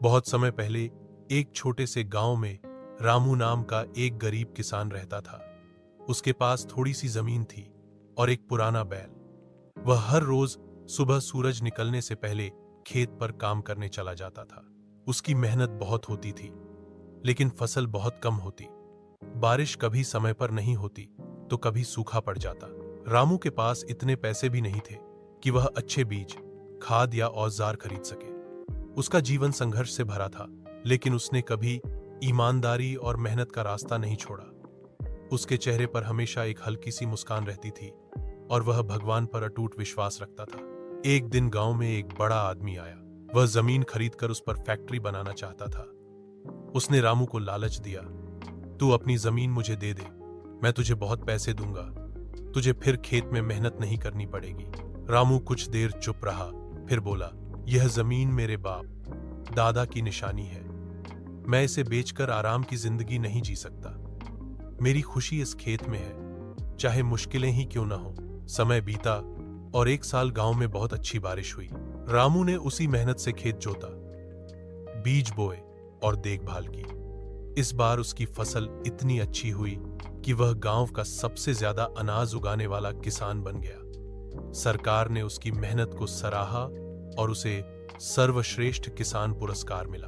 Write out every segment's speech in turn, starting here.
बहुत समय पहले एक छोटे से गांव में रामू नाम का एक गरीब किसान रहता था। उसके पास थोड़ी सी जमीन थी और एक पुराना बैल। वह हर रोज सुबह सूरज निकलने से पहले खेत पर काम करने चला जाता था। उसकी मेहनत बहुत होती थी, लेकिन फसल बहुत कम होती। बारिश कभी समय पर नहीं होती तो कभी सूखा पड़ जाता। रामू के पास इतने पैसे भी नहीं थे कि वह अच्छे बीज, खाद या औजार खरीद सके। उसका जीवन संघर्ष से भरा था, लेकिन उसने कभी ईमानदारी और मेहनत का रास्ता नहीं छोड़ा। उसके चेहरे पर हमेशा एक हल्की सी मुस्कान रहती थी और वह भगवान पर अटूट विश्वास रखता था। एक दिन गांव में एक बड़ा आदमी आया। वह जमीन खरीदकर उस पर फैक्ट्री बनाना चाहता था। उसने रामू को लालच दिया, तू अपनी जमीन मुझे दे दे, मैं तुझे बहुत पैसे दूंगा, तुझे फिर खेत में मेहनत नहीं करनी पड़ेगी। रामू कुछ देर चुप रहा, फिर बोला, यह जमीन मेरे बाप दादा की निशानी है। मैं इसे बेचकर आराम की जिंदगी नहीं जी सकता। मेरी खुशी इस खेत में है, चाहे मुश्किलें ही क्यों ना हो। समय बीता और एक साल गांव में बहुत अच्छी बारिश हुई। रामू ने उसी मेहनत से खेत जोता, बीज बोए और देखभाल की। इस बार उसकी फसल इतनी अच्छी हुई कि वह गांव का सबसे ज्यादा अनाज उगाने वाला किसान बन गया। सरकार ने उसकी मेहनत को सराहा और उसे सर्वश्रेष्ठ किसान पुरस्कार मिला।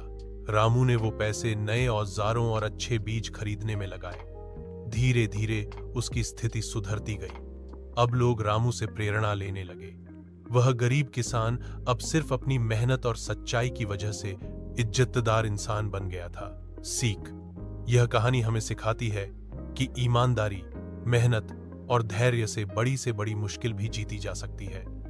रामू ने वो पैसे नए औजारों और अच्छे बीज खरीदने में लगाए। धीरे धीरे उसकी स्थिति सुधरती गई। अब लोग रामू से प्रेरणा लेने लगे। वह गरीब किसान अब सिर्फ अपनी मेहनत और सच्चाई की वजह से इज्जतदार इंसान बन गया था। सीख: यह कहानी हमें सिखाती है कि ईमानदारी, मेहनत और धैर्य से बड़ी मुश्किल भी जीती जा सकती है।